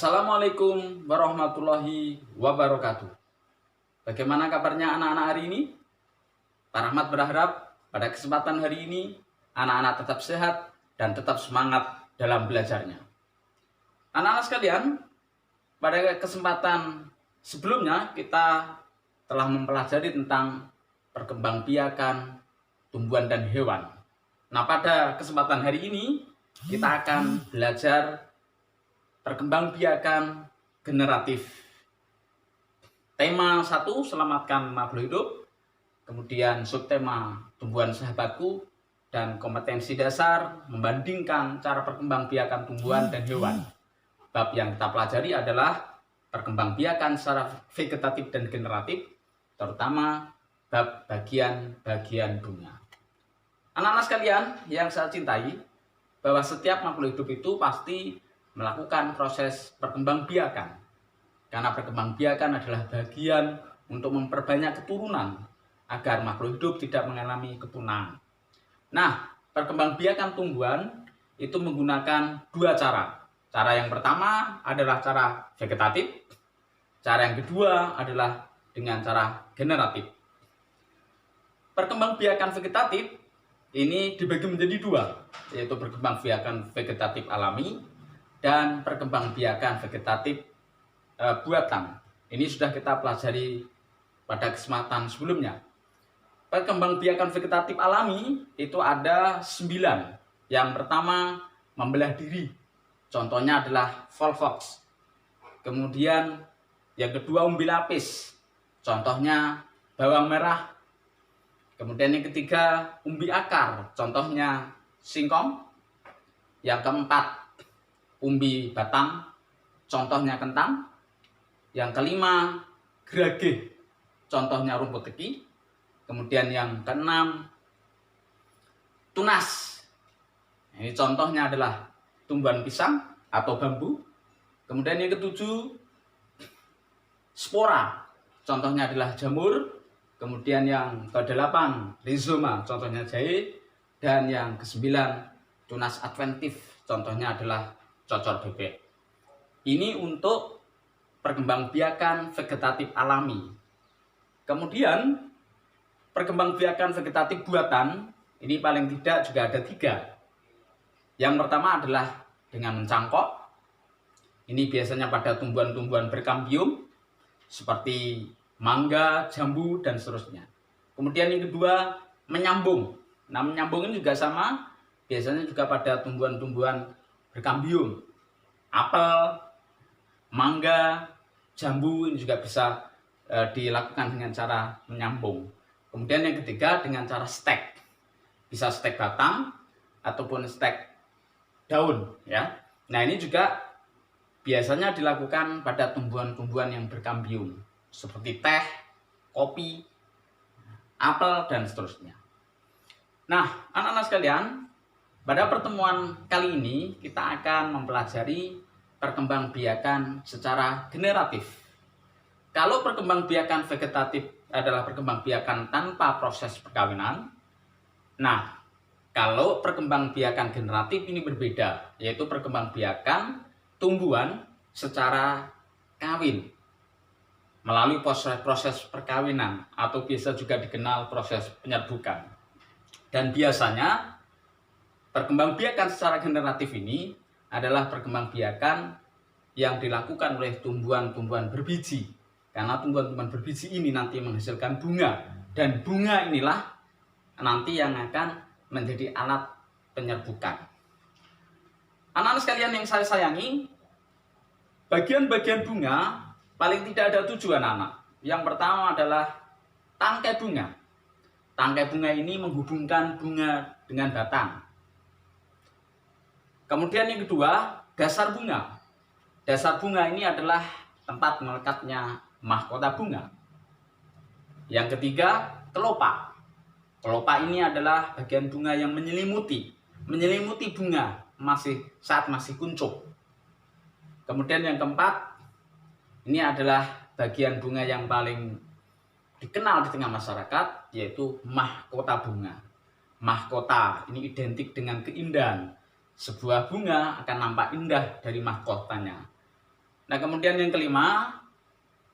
Assalamualaikum warahmatullahi wabarakatuh. Bagaimana kabarnya anak-anak hari ini? Pak Rahmat berharap pada kesempatan hari ini anak-anak tetap sehat dan tetap semangat dalam belajarnya. Anak-anak sekalian, pada kesempatan sebelumnya kita telah mempelajari tentang perkembangbiakan tumbuhan dan hewan. Nah, pada kesempatan hari ini kita akan belajar perkembangbiakan generatif. Tema 1, selamatkan makhluk hidup. Kemudian subtema tumbuhan sahabatku, dan kompetensi dasar membandingkan cara perkembangbiakan tumbuhan dan hewan. Bab yang kita pelajari adalah perkembangbiakan secara vegetatif dan generatif, terutama bab bagian-bagian bunga. Anak-anak sekalian yang saya cintai, bahwa setiap makhluk hidup itu pasti melakukan proses perkembangbiakan, karena perkembangbiakan adalah bagian untuk memperbanyak keturunan agar makhluk hidup tidak mengalami kepunahan. Nah, perkembangbiakan tumbuhan itu menggunakan dua cara. Cara yang pertama adalah cara vegetatif, cara yang kedua adalah dengan cara generatif. Perkembangbiakan vegetatif ini dibagi menjadi dua, yaitu perkembangbiakan vegetatif alami dan perkembangbiakan vegetatif buatan. Ini sudah kita pelajari pada kesempatan sebelumnya. Perkembangbiakan vegetatif alami itu ada 9. Yang pertama, membelah diri. Contohnya adalah volvox. Kemudian yang kedua, umbi lapis. Contohnya bawang merah. Kemudian yang ketiga, umbi akar. Contohnya singkong. Yang keempat, umbi batang, contohnya kentang. Yang kelima, gerage, contohnya rumput teki. Kemudian yang keenam, tunas. Ini contohnya adalah tumbuhan pisang atau bambu. Kemudian yang ketujuh, spora, contohnya adalah jamur. Kemudian yang kedelapan, rhizoma, contohnya jahe. Dan yang kesembilan, tunas adventif, contohnya adalah cocor bebek. Ini untuk perkembangbiakan vegetatif alami. Kemudian perkembangbiakan vegetatif buatan ini paling tidak juga ada 3. Yang pertama adalah dengan mencangkok. Ini biasanya pada tumbuhan-tumbuhan berkambium seperti mangga, jambu, dan seterusnya. Kemudian yang kedua, menyambung. Nah, menyambung ini juga sama, biasanya juga pada tumbuhan-tumbuhan berkambium. Apel, mangga, jambu ini juga bisa dilakukan dengan cara menyambung. Kemudian yang ketiga dengan cara stek. Bisa stek batang ataupun stek daun, ya. Nah, ini juga biasanya dilakukan pada tumbuhan-tumbuhan yang berkambium seperti teh, kopi, apel, dan seterusnya. Nah, anak-anak sekalian, pada pertemuan kali ini kita akan mempelajari perkembangbiakan secara generatif. Kalau perkembangbiakan vegetatif adalah perkembangbiakan tanpa proses perkawinan. Nah, kalau perkembangbiakan generatif ini berbeda, yaitu perkembangbiakan tumbuhan secara kawin melalui proses perkawinan, atau biasa juga dikenal proses penyerbukan. Dan biasanya perkembangbiakan secara generatif ini adalah perkembangbiakan yang dilakukan oleh tumbuhan-tumbuhan berbiji. Karena tumbuhan-tumbuhan berbiji ini nanti menghasilkan bunga. Dan bunga inilah nanti yang akan menjadi alat penyerbukan. Anak-anak sekalian yang saya sayangi, bagian-bagian bunga paling tidak ada 7 anak. Yang pertama adalah tangkai bunga. Tangkai bunga ini menghubungkan bunga dengan batang. Kemudian yang kedua, dasar bunga. Dasar bunga ini adalah tempat melekatnya mahkota bunga. Yang ketiga, kelopak. Kelopak ini adalah bagian bunga yang menyelimuti bunga saat masih kuncup. Kemudian yang keempat, ini adalah bagian bunga yang paling dikenal di tengah masyarakat, yaitu mahkota bunga. Mahkota ini identik dengan keindahan. Sebuah bunga akan nampak indah dari mahkotanya. Nah, kemudian yang kelima,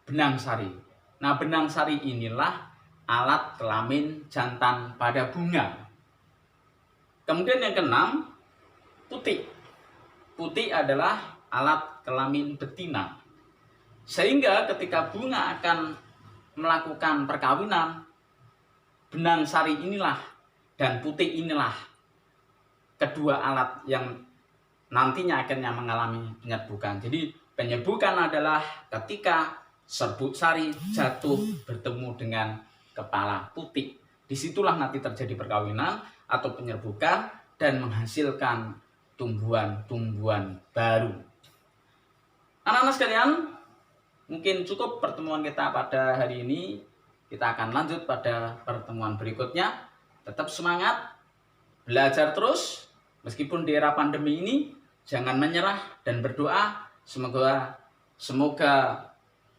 benang sari. Nah, benang sari inilah alat kelamin jantan pada bunga. Kemudian yang keenam, putik. Putik adalah alat kelamin betina. Sehingga ketika bunga akan melakukan perkawinan, benang sari inilah dan putik inilah kedua alat yang nantinya akhirnya mengalami penyerbukan. Jadi penyerbukan adalah ketika serbuk sari jatuh bertemu dengan kepala putik. Disitulah nanti terjadi perkawinan atau penyerbukan dan menghasilkan tumbuhan-tumbuhan baru. Anak-anak sekalian, mungkin cukup pertemuan kita pada hari ini. Kita akan lanjut pada pertemuan berikutnya. Tetap semangat, belajar terus. Meskipun di era pandemi ini, jangan menyerah dan berdoa. Semoga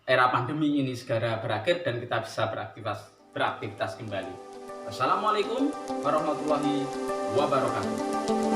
era pandemi ini segera berakhir dan kita bisa beraktivitas kembali. Assalamualaikum warahmatullahi wabarakatuh.